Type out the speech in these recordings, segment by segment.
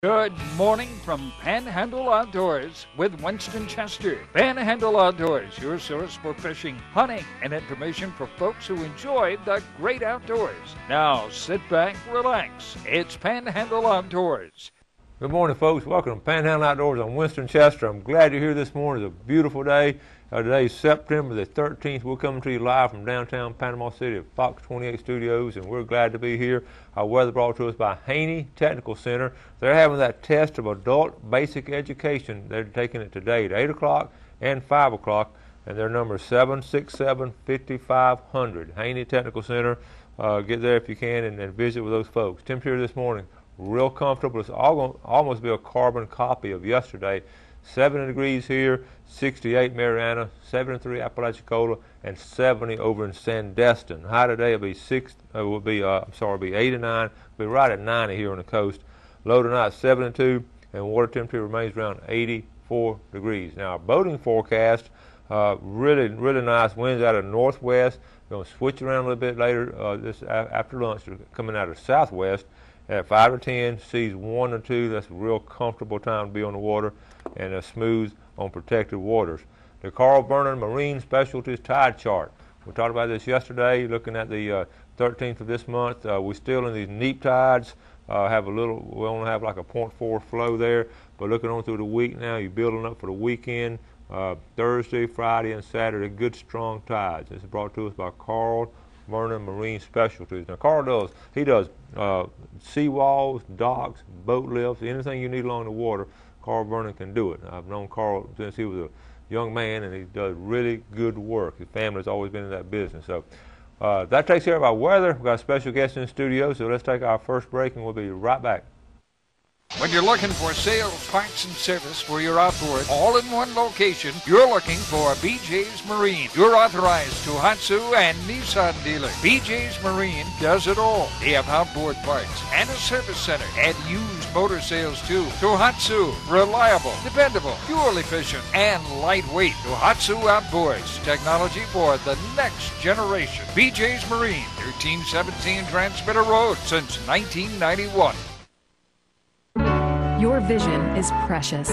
Good morning from Panhandle Outdoors with Winston Chester. Panhandle Outdoors, your source for fishing, hunting, and information for folks who enjoy the great outdoors. Now sit back, relax. It's Panhandle Outdoors. Good morning, folks. Welcome to Panhandle Outdoors. I'm Winston Chester. I'm glad you're here this morning. It's a beautiful day. Today's September the 13th. We're coming to you live from downtown Panama City at Fox 28 Studios, and we're glad to be here. Our weather brought to us by Haney Technical Center. They're having that test of adult basic education. They're taking it today at 8 o'clock and 5 o'clock, and their number is 767-5500. Haney Technical Center. Get there if you can and visit with those folks. Temperature this morning, real comfortable. It's almost be a carbon copy of yesterday. 70 degrees here, 68 Mariana, 73 Apalachicola, and 70 over in Sandestin. High today will be 89. Be right at 90 here on the coast. Low tonight 72, and water temperature remains around 84 degrees. Now our boating forecast, really nice winds out of northwest. We're going to switch around a little bit later after lunch, coming out of southwest. At 5 to 10, seas 1 to 2. That's a real comfortable time to be on the water, and smooth on protected waters. The Carl Vernon Marine Specialties Tide Chart. We talked about this yesterday, looking at the 13th of this month. We're still in these neap tides. We only have like a 0.4 flow there, but looking on through the week now, you're building up for the weekend. Thursday, Friday, and Saturday, good strong tides. This is brought to us by Carl Vernon Marine Specialties. Now Carl does seawalls, docks, boat lifts, anything you need along the water, Carl Vernon can do it. I've known Carl since he was a young man, and he does really good work. His family's always been in that business. So that takes care of our weather. We've got a special guest in the studio, so let's take our first break, and we'll be right back. When you're looking for sales, parts, and service for your outboard, all in one location, you're looking for BJ's Marine, your authorized Tohatsu and Nissan dealer. BJ's Marine does it all. They have outboard parts and a service center and used motor sales too. Tohatsu, reliable, dependable, fuel efficient, and lightweight. Tohatsu Outboards, technology for the next generation. BJ's Marine, 1317 Transmitter Road since 1991. Your vision is precious.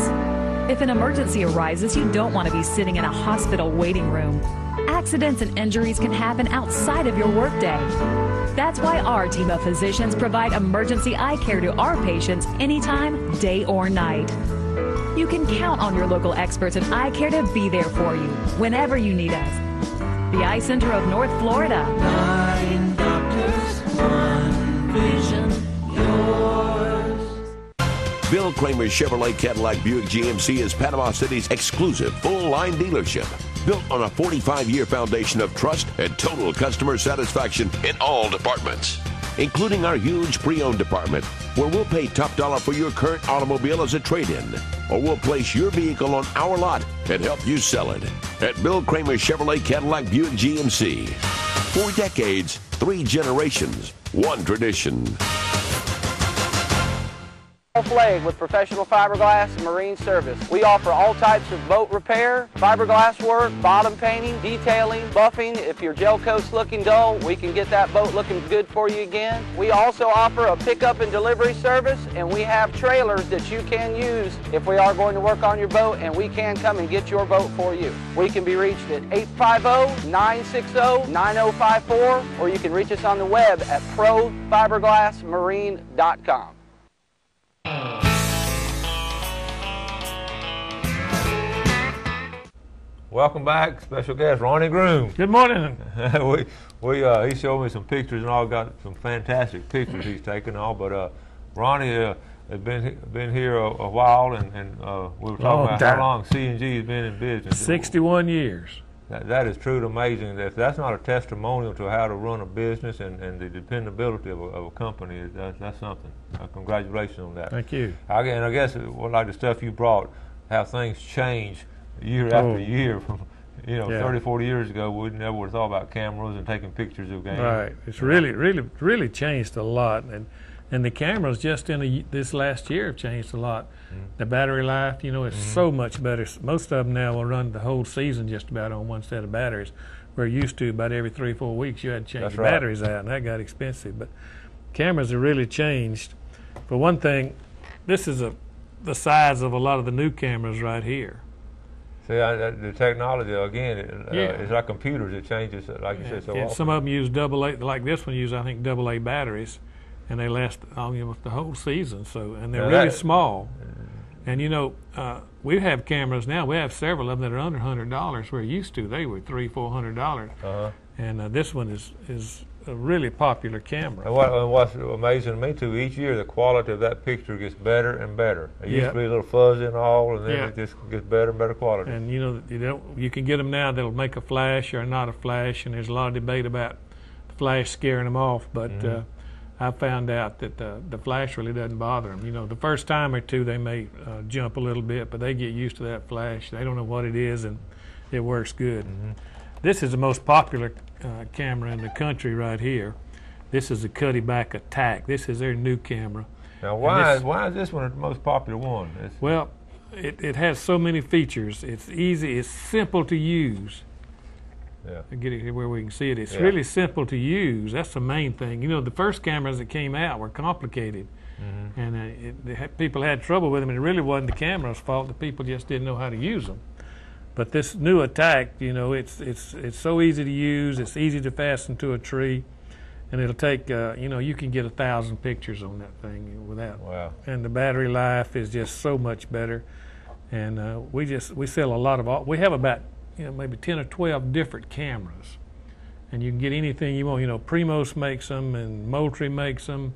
If an emergency arises, you don't want to be sitting in a hospital waiting room. Accidents and injuries can happen outside of your workday. That's why our team of physicians provide emergency eye care to our patients anytime, day or night. You can count on your local experts in eye care to be there for you whenever you need us. The Eye Center of North Florida. 9 doctors, 1 vision, yours. Bill Kramer Chevrolet Cadillac Buick GMC is Panama City's exclusive full-line dealership, built on a 45-year foundation of trust and total customer satisfaction in all departments, including our huge pre-owned department, where we'll pay top dollar for your current automobile as a trade-in, or we'll place your vehicle on our lot and help you sell it. At Bill Kramer Chevrolet Cadillac Buick GMC. 4 decades, 3 generations, 1 tradition. Flag with professional fiberglass and marine service. We offer all types of boat repair, fiberglass work, bottom painting, detailing, buffing. If your gel coat's looking dull, we can get that boat looking good for you again. We also offer a pickup and delivery service, and we have trailers that you can use if we are going to work on your boat, and we can come and get your boat for you. We can be reached at 850-960-9054, or you can reach us on the web at profiberglassmarine.com. Welcome back, special guest Ronnie Groom. Good morning. He showed me some pictures and all. Got some fantastic pictures he's taken all. But Ronnie has been here a while, and we were talking about how long C&G has been in business. 61 years. That is truly amazing. If that's not a testimonial to how to run a business and the dependability of a company, that's something. Congratulations on that. Thank you. And I guess like the stuff you brought, how things change year after year. From 30, 40 years ago, we never would have thought about cameras and taking pictures of games. Right. It's really changed a lot, and the cameras just in this last year have changed a lot. The battery life, is so much better. Most of them now will run the whole season just about on one set of batteries. We're used to about every 3-4 weeks you had to change the batteries out, and that got expensive. But cameras have really changed. For one thing, this is the size of a lot of the new cameras right here. See, the technology again, it's like computers. It changes, like you said, so often. Some of them use AA, like this one use I think AA batteries, and they last the whole season. So, and they're really small. And you know, we have cameras now. We have several of them that are under $100. Where used to they were $300-400. And this one is a really popular camera. And what's amazing to me too, each year the quality of that picture gets better and better. It used to be a little fuzzy and all, and then it just gets better and better quality. And you can get them now that'll make a flash or not a flash, and there's a lot of debate about the flash scaring them off. But I found out that the flash really doesn't bother them. You know, the first time or two they may jump a little bit, but they get used to that flash. They don't know what it is, and it works good. This is the most popular camera in the country right here. This is the Cuddy-back Attack. This is their new camera. Now, why is this one the most popular one? Well, it has so many features. It's easy. It's simple to use. I'll get it here where we can see it. It's really simple to use. That's the main thing. You know, the first cameras that came out were complicated, and people had trouble with them. And it really wasn't the camera's fault. The people just didn't know how to use them. But this new Attack, you know, it's so easy to use. It's easy to fasten to a tree, and it'll take you know, you can get 1,000 pictures on that thing without. Wow. And the battery life is just so much better. And we sell a lot of. We have about maybe 10 or 12 different cameras, and you can get anything you want. You know, Primos makes them, and Moultrie makes them.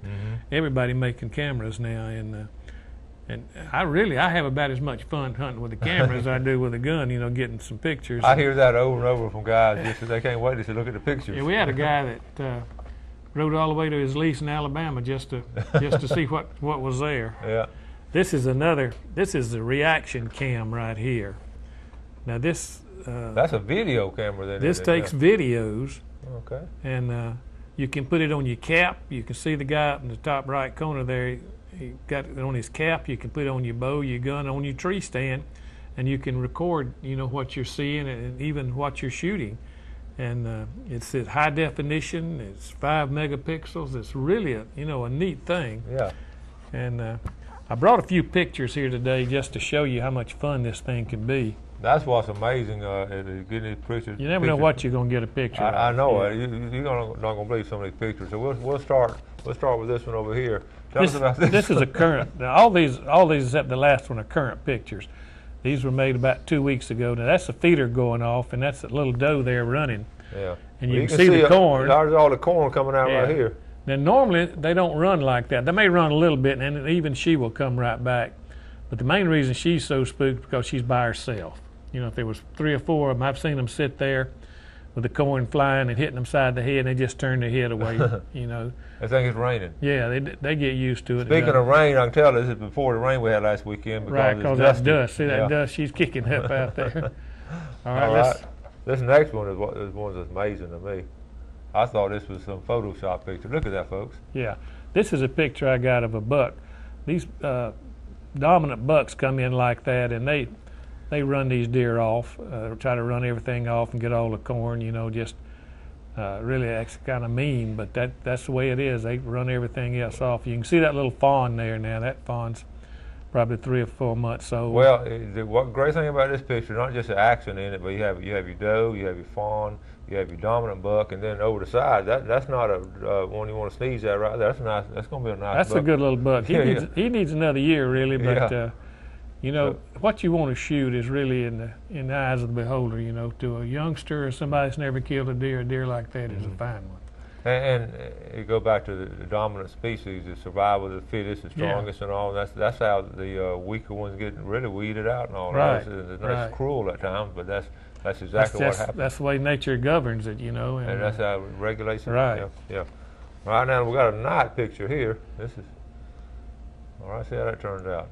Everybody making cameras now, and I have about as much fun hunting with a camera as I do with a gun, you know, getting some pictures. I hear that over and over from guys. Just they can't wait to look at the pictures. Yeah, we had a guy that rode all the way to his lease in Alabama just to see what was there. Yeah. This is the reaction cam right here. Now this. That's a video camera then. This takes videos. Okay. And you can put it on your cap. You can see the guy up in the top right corner there. He got it on his cap. You can put it on your bow, your gun, on your tree stand, and you can record, you know, what you're seeing and even what you're shooting. And it's at high definition. It's 5 megapixels. It's really a neat thing. Yeah. And I brought a few pictures here today just to show you how much fun this thing can be. That's what's amazing, getting these pictures. You never know what you're going to get a picture of. I know it. You're not going to believe some of these pictures. So we'll start with this one over here. Tell us about this. This is a current. Now, all these except the last one are current pictures. These were made about 2 weeks ago. Now that's a feeder going off, and that's a little doe there running. Yeah. And you can see the corn. There's all the corn coming out right here. Now normally they don't run like that. They may run a little bit, and even she will come right back. But the main reason she's so spooked is because she's by herself. You know, if there was 3 or 4 of them, I've seen them sit there with the corn flying and hitting them side the head, and they just turn their head away. You know. I think it's raining. Yeah, they get used to it. Speaking of rain, I can tell this is before the rain we had last weekend. Because that's dust. See that dust? She's kicking up out there. All right. This next one is one that's amazing to me. I thought this was some Photoshop picture. Look at that, folks. Yeah. This is a picture I got of a buck. These dominant bucks come in like that, and they run these deer off, try to run everything off and get all the corn, you know, just really that's kind of mean, but that's the way it is. They run everything else off. You can see that little fawn there now. That fawn's probably 3 or 4 months old. Well, the great thing about this picture, not just the action in it, but you have your doe, you have your fawn, you have your dominant buck, and then over the side, that's not a one you want to sneeze at right there. That's nice. That's going to be a nice buck. That's a good little buck. He needs another year, really, but you know, what you want to shoot is really in the eyes of the beholder. You know, to a youngster or somebody that's never killed a deer like that is a fine one. And you go back to the dominant species, the survival of the fittest, the strongest, and all. That's how the weaker ones get really weeded out and all. Right. That's cruel at times, but that's exactly what happens. That's the way nature governs it, you know. And that's how it regulates it. Right. Yeah. Right now we got a night picture here. This is all right. See how that turned out.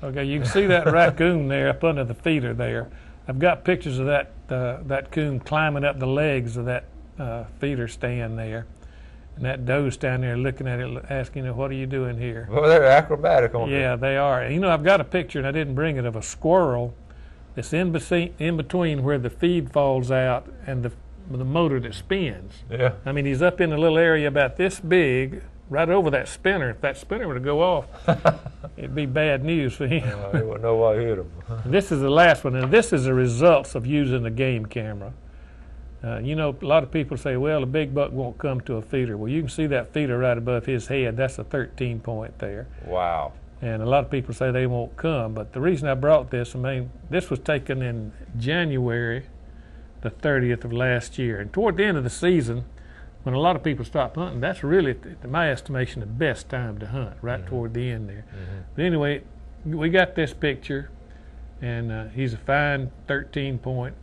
Okay, you can see that raccoon there up under the feeder there. I've got pictures of that coon climbing up the legs of that feeder stand there. And that doe's down there looking at it, asking, what are you doing here? Well, they're acrobatic on Yeah, they are. And, you know, I've got a picture, and I didn't bring it, of a squirrel that's in between where the feed falls out and the motor that spins. Yeah. I mean, he's up in a little area about this big, right over that spinner. If that spinner were to go off, it'd be bad news for him. He wouldn't know why he hit him. This is the last one, and this is the results of using the game camera. You know, a lot of people say, well, a big buck won't come to a feeder. Well, you can see that feeder right above his head. That's a 13 point there. Wow. And a lot of people say they won't come. But the reason I brought this, I mean, this was taken in January the 30th of last year. And toward the end of the season, when a lot of people stop hunting, that's really, in my estimation, the best time to hunt, right toward the end there. But anyway, we got this picture, and he's a fine 13 point.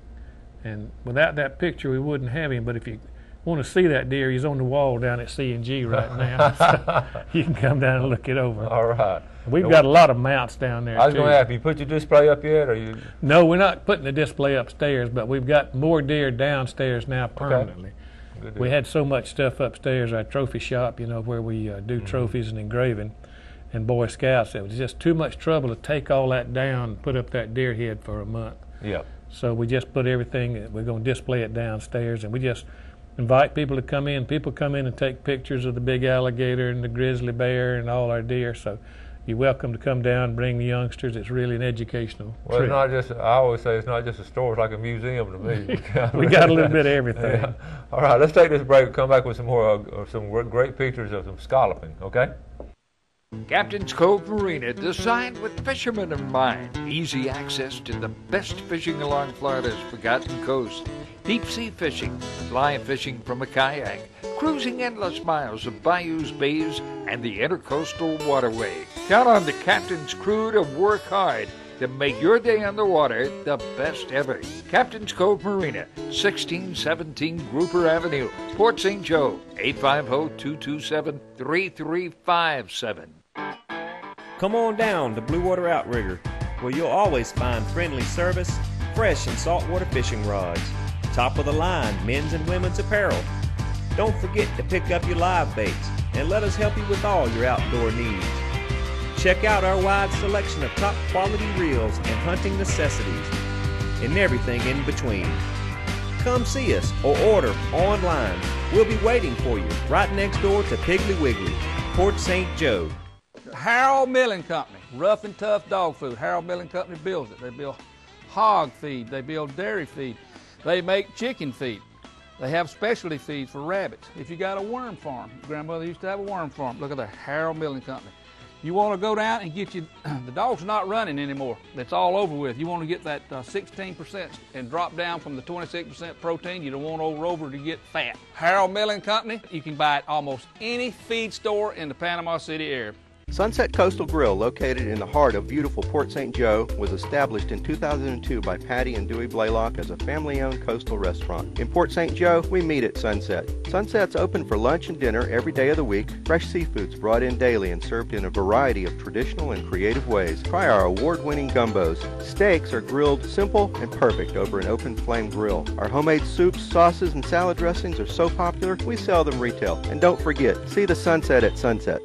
And without that picture, we wouldn't have him. But if you want to see that deer, he's on the wall down at C&G right now. So you can come down and look it over. All right. We've got a lot of mounts down there, I was too. going to ask, you put your display up yet? Or you? No, we're not putting the display upstairs, but we've got more deer downstairs now permanently. Okay. We had so much stuff upstairs, our trophy shop, you know, where we do trophies and engraving, and Boy Scouts. It was just too much trouble to take all that down and put up that deer head for a month. Yeah. So we just put everything, we're going to display it downstairs, and we just invite people to come in. People come in and take pictures of the big alligator and the grizzly bear and all our deer. So you're welcome to come down and bring the youngsters. It's really an educational Well, trip. it's not just, I always say it's not just a store, it's like a museum to me. We got a little bit of everything. Yeah. All right, let's take this break and come back with some more, some great pictures of some scalloping, okay? Captain's Cove Marina, designed with fishermen in mind. Easy access to the best fishing along Florida's Forgotten Coast. Deep sea fishing, fly fishing from a kayak, cruising endless miles of bayous, bays, and the intercoastal waterway. Count on the captain's crew to work hard to make your day on the water the best ever. Captain's Cove Marina, 1617 Grouper Avenue, Port St. Joe, 850-227-3357. Come on down to Blue Water Outrigger, where you'll always find friendly service, fresh and saltwater fishing rods, top of the line men's and women's apparel. Don't forget to pick up your live baits and let us help you with all your outdoor needs. Check out our wide selection of top quality reels and hunting necessities and everything in between. Come see us or order online. We'll be waiting for you right next door to Piggly Wiggly, Port St. Joe. Harold Milling Company, rough and tough dog food. Harold Milling Company builds it. They build hog feed. They build dairy feed. They make chicken feed. They have specialty feeds for rabbits. If you got a worm farm, grandmother used to have a worm farm. Look at the Harold Milling Company. You want to go down and get you, the dog's not running anymore. That's all over with. You want to get that 16% and drop down from the 26% protein. You don't want over to get fat. Harold Milling Company, you can buy it almost any feed store in the Panama City area. Sunset Coastal Grill, located in the heart of beautiful Port St. Joe, was established in 2002 by Patty and Dewey Blaylock as a family-owned coastal restaurant. In Port St. Joe, we meet at Sunset. Sunset's open for lunch and dinner every day of the week. Fresh seafood's brought in daily and served in a variety of traditional and creative ways. Try our award-winning gumbos. Steaks are grilled simple and perfect over an open flame grill. Our homemade soups, sauces, and salad dressings are so popular, we sell them retail. And don't forget, see the sunset at Sunset.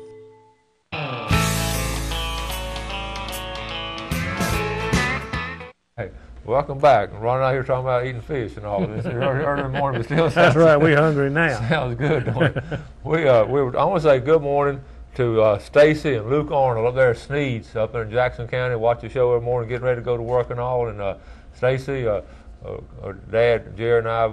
Hey, welcome back. Ron out here talking about eating fish and all this. Early in the morning, but still That's right, we're hungry now. Sounds good, don't it? I want to say good morning to Stacy and Luke Arnold up there at Sneed's up in Jackson County. Watch the show every morning, getting ready to go to work and all. And Stacy, her dad, Jerry, and I,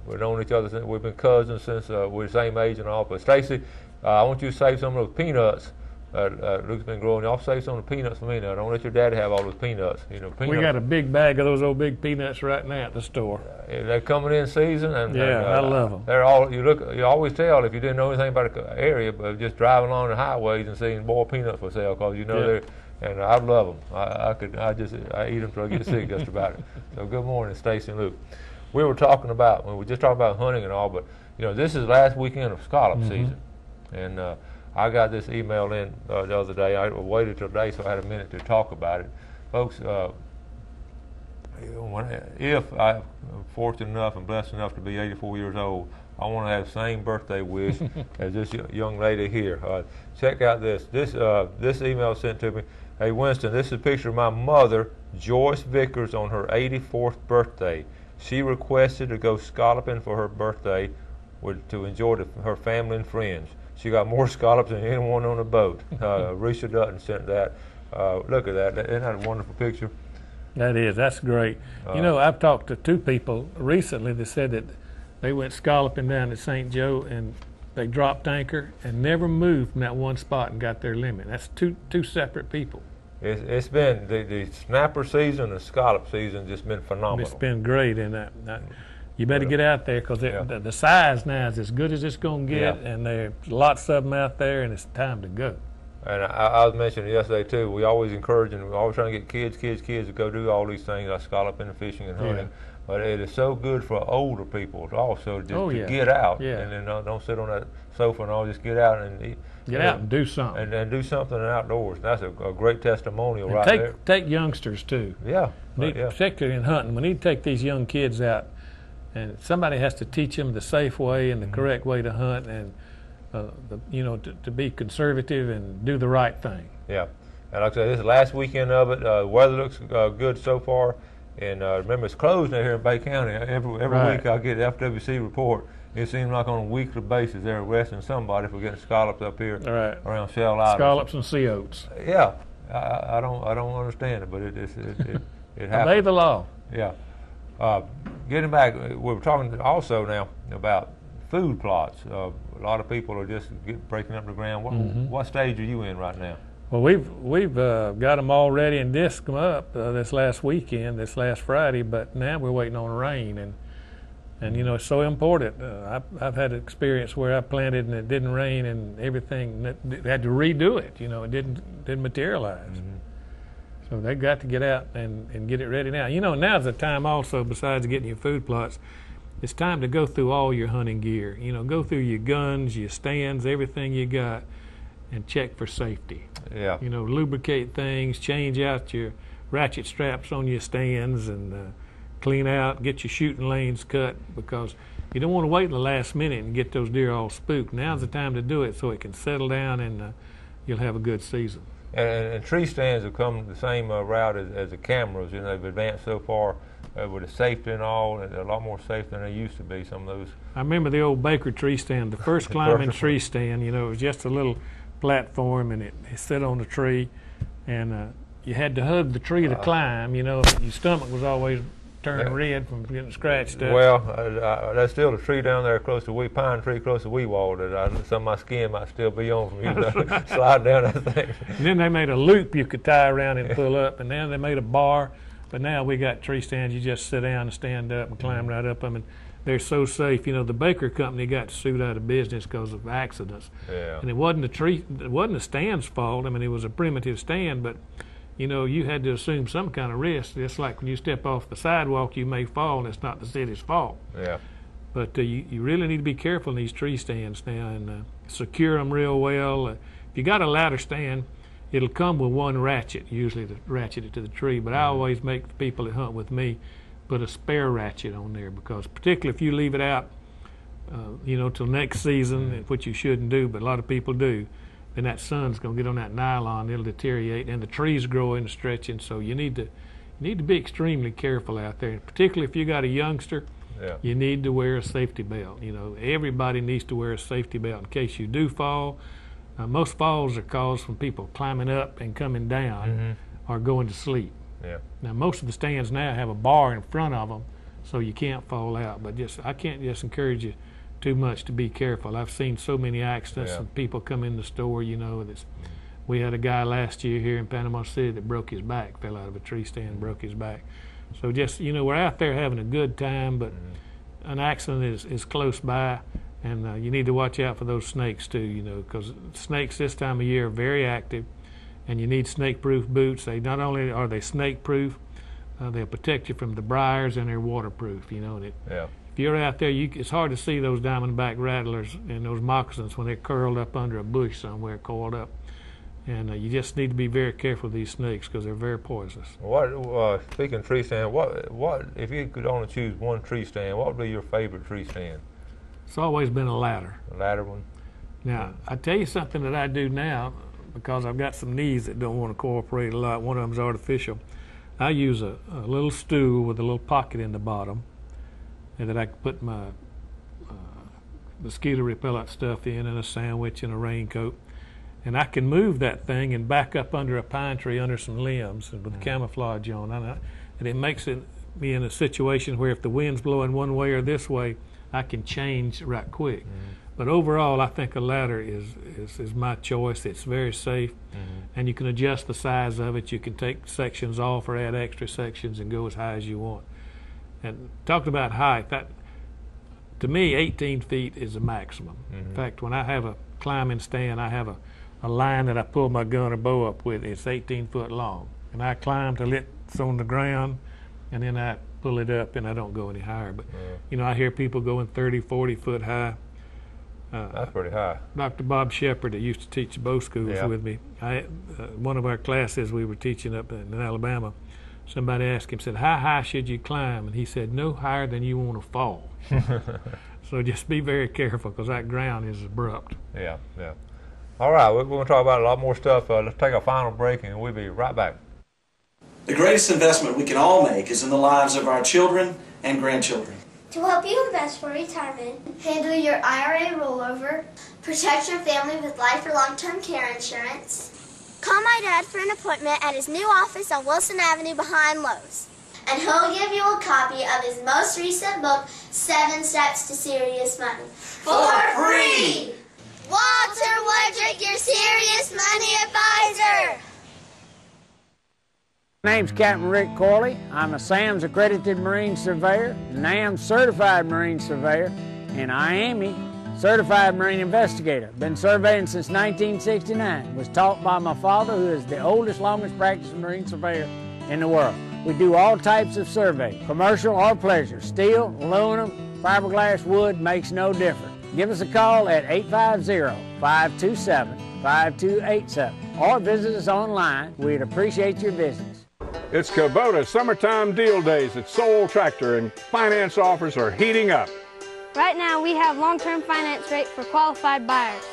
we've known each other since we've been cousins since we're the same age and all. But Stacy, I want you to save some of those peanuts. Luke's been growing. Y'all save some of the peanuts for me now. Don't let your daddy have all those peanuts. You know, We got a big bag of those old big peanuts right now at the store. They're coming in season, and I love them. They're all you always tell if you didn't know anything about the area, but just driving along the highways and seeing boiled peanuts for sale, because you know they're. And I love them. I eat them till I get sick just about it. So good morning, Stacy and Luke. We were just talking about hunting and all, but you know this is last weekend of scallop season, and. I got this email in the other day. I waited till today so I had a minute to talk about it. Folks, if I'm fortunate enough and blessed enough to be 84 years old, I want to have the same birthday wish as this young lady here. Check out this. This email sent to me. Hey, Winston, this is a picture of my mother, Joyce Vickers, on her 84th birthday. She requested to go scalloping for her birthday to enjoy her family and friends. she got more scallops than anyone on the boat. Risha Dutton sent that. Look at that. Isn't that a wonderful picture? That is. That's great. I've talked to 2 people recently that said that they went scalloping down at St. Joe and they dropped anchor and never moved from that one spot and got their limit. That's two separate people. It's been the snapper season, the scallop season, just been phenomenal. It's been great, and you better get out there because the size now is as good as it's going to get, and there's lots of them out there, and it's time to go. And I was mentioning yesterday too. We always encourage and we're always trying to get kids to go do all these things like scalloping and fishing and hunting. Yeah. But it is so good for older people also to get out and then don't sit on that sofa and all. Just get out and eat. Get out and do something. And do something outdoors. That's a great testimonial there. Take youngsters too. Yeah. Particularly in hunting. We need to take these young kids out, and somebody has to teach them the safe way and the correct way to hunt, and to be conservative and do the right thing. Yeah. And like I said, this is the last weekend of it. Weather looks good so far. And remember, it's closed now here in Bay County. Every week I get the FWC report. It seems like on a weekly basis they're arresting somebody for getting scallops up here around Shell Island. Scallops and sea oats. Yeah, I don't understand it, but it happens. Obey the law. Yeah. Getting back, we're talking also now about food plots. A lot of people are just breaking up the ground. What stage are you in right now? Well, we've got them all ready and disced them up this last Friday, but now we're waiting on rain, and it's so important. I've had an experience where I planted and it didn't rain and everything had to redo it. It didn't materialize. So they've got to get out and get it ready now. Now's the time also, besides getting your food plots, it's time to go through all your hunting gear. Go through your guns, your stands, everything you got, and check for safety. Yeah. Lubricate things, change out your ratchet straps on your stands, and clean out, get your shooting lanes cut, because you don't want to wait in the last minute and get those deer all spooked. Now's the time to do it so it can settle down and you'll have a good season. And tree stands have come the same route as the cameras. They've advanced so far with the safety and all, and they're a lot more safe than they used to be, some of those. I remember the old Baker tree stand, the first climbing tree stand. It was just a little platform, and it sat on the tree, and you had to hug the tree to climb. Your stomach was always turning red from getting scratched up. Well, there's still a tree down there pine tree close to Weewall that some of my skin might still be on from you slide down that thing. And then they made a loop you could tie around and pull up, and now they made a bar. But now we got tree stands you just sit down and stand up and climb right up them, and they're so safe. The Baker company got sued out of business because of accidents. Yeah. And it wasn't the stand's fault. It was a primitive stand, but you had to assume some kind of risk. Just like when you step off the sidewalk, you may fall, and it's not the city's fault. Yeah. But you really need to be careful in these tree stands now and secure them real well. If you got a ladder stand, it'll come with one ratchet, usually to ratchet it to the tree. But I always make the people that hunt with me put a spare ratchet on there, because particularly if you leave it out, till next season, which you shouldn't do, but a lot of people do, then that sun's going to get on that nylon, it'll deteriorate, and the trees growing and stretching. So you need to be extremely careful out there, particularly if you got a youngster. Yeah. You need to wear a safety belt. Everybody needs to wear a safety belt in case you do fall. Most falls are caused from people climbing up and coming down or going to sleep. Yeah. Now, most of the stands now have a bar in front of them, so you can't fall out. But I can't just encourage you too much to be careful. I've seen so many accidents and people come in the store. We had a guy last year here in Panama City that broke his back, fell out of a tree stand, broke his back. So we're out there having a good time, but an accident is close by, and you need to watch out for those snakes too. Because snakes this time of year are very active. And you need snake-proof boots. They not only are they snake-proof, they'll protect you from the briars, and they're waterproof. If you're out there, it's hard to see those diamondback rattlers and those moccasins when they're curled up under a bush somewhere, coiled up. And you just need to be very careful of these snakes because they're very poisonous. Speaking of tree stand, what if you could only choose one tree stand? What would be your favorite tree stand? It's always been a ladder. A ladder one. Now I tell you something that I do now, because I've got some knees that don't want to cooperate a lot. One of them's artificial. I use a little stool with a little pocket in the bottom, and that I can put my mosquito repellent stuff in, and a sandwich and a raincoat. And I can move that thing and back up under a pine tree under some limbs with camouflage on. And it makes me in a situation where if the wind's blowing one way or this way, I can change right quick. But overall, I think a ladder is my choice. It's very safe, and you can adjust the size of it. You can take sections off or add extra sections and go as high as you want. And talking about height, that to me, 18 feet is the maximum. In fact, when I have a climbing stand, I have a line that I pull my gun or bow up with. It's 18 foot long, and I climb till it's on the ground, and then I pull it up, and I don't go any higher. But you know, I hear people going 30, 40 foot high. That's pretty high. Dr. Bob Shepard, that used to teach bow schools with me, one of our classes we were teaching up in Alabama, somebody asked him, said, how high should you climb? And he said, no higher than you want to fall. So just be very careful, because that ground is abrupt. Yeah. All right, we're going to talk about a lot more stuff. Let's take a final break, and we'll be right back. The greatest investment we can all make is in the lives of our children and grandchildren. To help you invest for retirement, handle your IRA rollover, protect your family with life or long-term care insurance, call my dad for an appointment at his new office on Wilson Avenue behind Lowe's. And he'll give you a copy of his most recent book, 7 Steps to Serious Money. For free! Walter Woodrick, your serious money advisor! My name's Captain Rick Corley. I'm a SAMS accredited Marine Surveyor, NAM certified Marine Surveyor, and IAME certified Marine Investigator. Been surveying since 1969. Was taught by my father, who is the oldest, longest practicing Marine Surveyor in the world. We do all types of survey, commercial or pleasure. Steel, aluminum, fiberglass, wood, makes no difference. Give us a call at 850-527-5287 or visit us online. We'd appreciate your visits. It's Kubota Summertime Deal Days at Soul Tractor, and finance offers are heating up. Right now, we have long-term finance rates for qualified buyers.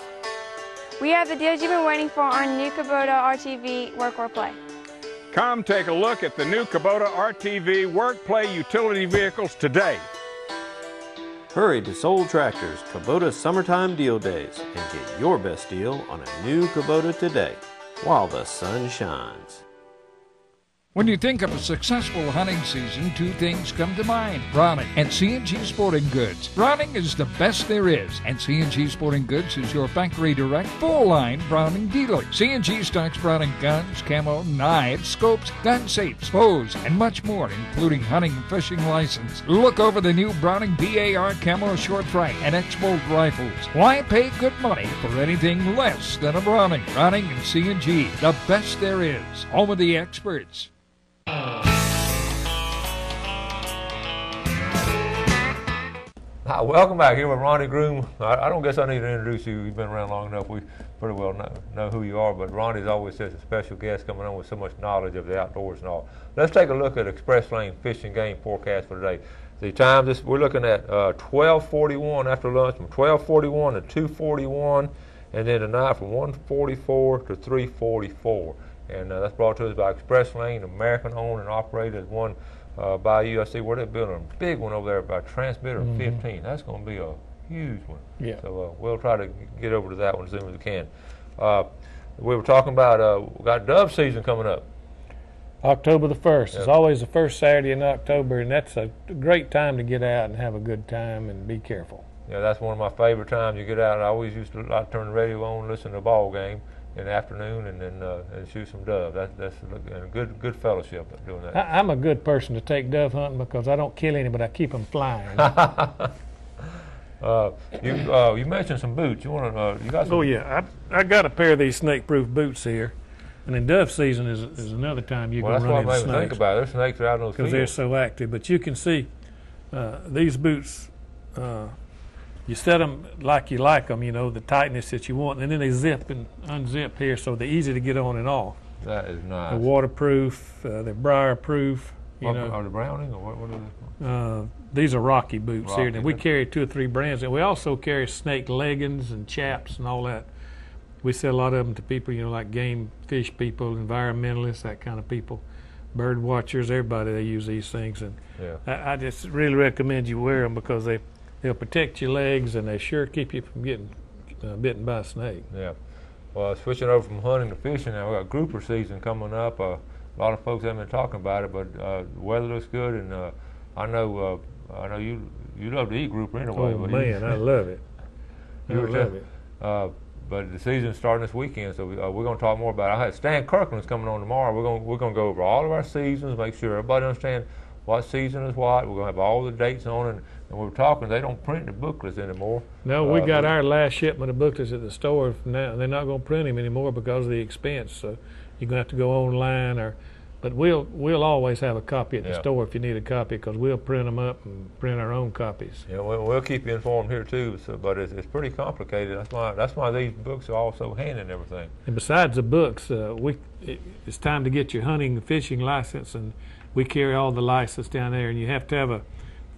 We have the deals you've been waiting for on new Kubota RTV Work or Play. Come take a look at the new Kubota RTV Work Play utility vehicles today. Hurry to Soul Tractor's Kubota Summertime Deal Days and get your best deal on a new Kubota today while the sun shines. When you think of a successful hunting season, two things come to mind: Browning and C&G Sporting Goods. Browning is the best there is, and C&G Sporting Goods is your factory direct, full-line Browning dealer. C&G stocks Browning guns, camo, knives, scopes, gun safes, bows, and much more, including hunting and fishing license. Look over the new Browning BAR camo short track and X-Bolt rifles. Why pay good money for anything less than a Browning? Browning and C&G, the best there is. Home of the experts. Welcome back. Here with Ronnie Groom. I don't guess I need to introduce you. You've been around long enough. We pretty well know who you are, but Ronnie's always says a special guest coming on with so much knowledge of the outdoors and all. Let's take a look at Express Lane Fish and Game forecast for today. The time, we're looking at 12:41 after lunch, from 12:41 to 2:41, and then tonight from 1:44 to 3:44. And that's brought to us by Express Lane, American owned and operated. One by you. I see where they're building a big one over there by Transmitter 15. That's going to be a huge one. Yeah. So we'll try to get over to that one as soon as we can. We were talking about we got dove season coming up. October the 1st. It's always the first Saturday in October, and that's a great time to get out and have a good time and be careful. Yeah, that's one of my favorite times to get out. I always used to like turn the radio on, listen to the ball game in the afternoon, and then and shoot some dove. That's a good fellowship doing that. I'm a good person to take dove hunting because I don't kill any, but I keep them flying. You mentioned some boots. You want to? You got some? Oh yeah, I got a pair of these snake-proof boots here, and in dove season is another time you can run into snakes. That's what made me think about it. There's snakes out in those fields because they're so active. But you can see these boots. You set them like you like them, you know, the tightness that you want, and then they zip and unzip here, so they're easy to get on and off. That is nice. They're waterproof, they're briar-proof. Are they Browning, or what are they? These are Rocky boots here. And we carry 2 or 3 brands, and we also carry snake leggings and chaps and all that. We sell a lot of them to people, you know, like game fish people, environmentalists, that kind of people, bird watchers, everybody. They use these things, and I just really recommend you wear them because they'll protect your legs, and they sure keep you from getting bitten by a snake. Yeah. Well, switching over from hunting to fishing, now we got grouper season coming up. A lot of folks haven't been talking about it, but the weather looks good, and I know you love to eat grouper anyway. Oh man, I love it. I love it. But the season's starting this weekend, so we're going to talk more about it. Stan Kirkland's coming on tomorrow. We're going to go over all of our seasons, make sure everybody understands what season is what. We're going to have all the dates on it. And we were talking, they don't print the booklets anymore. No, we got our last shipment of booklets at the store now. They're not going to print them anymore because of the expense. So you're going to have to go online, but we'll always have a copy at the store if you need a copy, because we'll print them up and print our own copies. Yeah, we'll keep you informed here too. But it's pretty complicated. That's why these books are all so handy and everything. And besides the books, it's time to get your hunting and fishing license, and we carry all the license down there. And you have to have a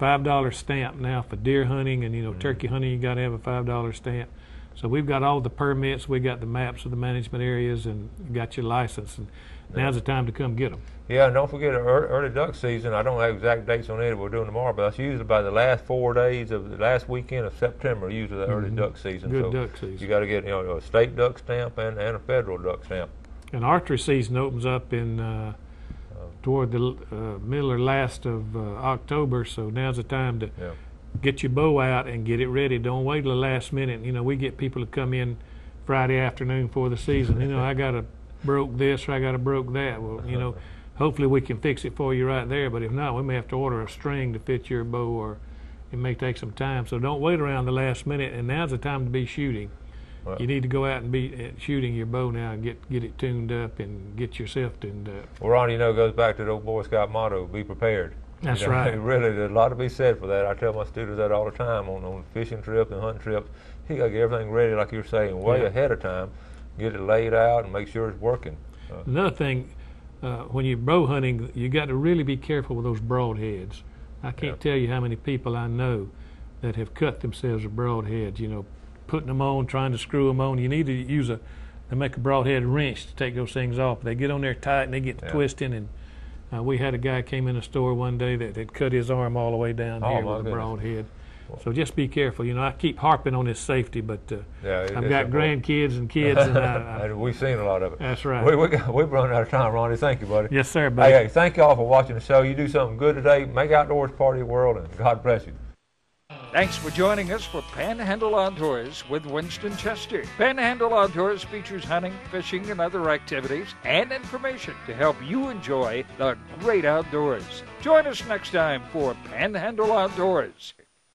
$5 stamp now for deer hunting, and turkey hunting. You got to have a $5 stamp. So we've got all the permits. We got the maps of the management areas, and you got your license. And now's the time to come get them. Yeah, and don't forget early duck season. I don't have exact dates on it. We're doing tomorrow, but that's usually by the last 4 days of the last weekend of September. Usually the early duck season. Good duck season. You got to get a state duck stamp and a federal duck stamp. And archery season opens up in toward the middle or last of October. So now's the time to get your bow out and get it ready. Don't wait till the last minute. We get people to come in Friday afternoon for the season. I got to broke this or I got to broke that. Well, hopefully we can fix it for you right there. But if not, we may have to order a string to fit your bow, or it may take some time. So don't wait around the last minute. And now's the time to be shooting. Well, you need to go out and be shooting your bow now and get it tuned up and get yourself tuned up. Well, Ronnie, goes back to the old Boy Scout motto: be prepared. That's right. Really, there's a lot to be said for that. I tell my students that all the time on fishing trips and hunting trips. You got to get everything ready, like you're saying, way ahead of time. Get it laid out and make sure it's working. Another thing, when you're bow hunting, you got to really be careful with those broadheads. I can't tell you how many people I know that have cut themselves with broadheads. Putting them on, trying to screw them on. You need to use they make a broadhead wrench to take those things off. They get on there tight and they get to twisting. And we had a guy came in the store one day that had cut his arm all the way down here with a broadhead. So just be careful. I keep harping on this safety, but I've got grandkids and kids, and we've seen a lot of it. That's right. We've run out of time, Ronnie. Thank you, buddy. Yes, sir, buddy. Hey, thank you all for watching the show. You do something good today. Make outdoors part of your world, and God bless you. Thanks for joining us for Panhandle Outdoors with Winston Chester. Panhandle Outdoors features hunting, fishing, and other activities and information to help you enjoy the great outdoors. Join us next time for Panhandle Outdoors.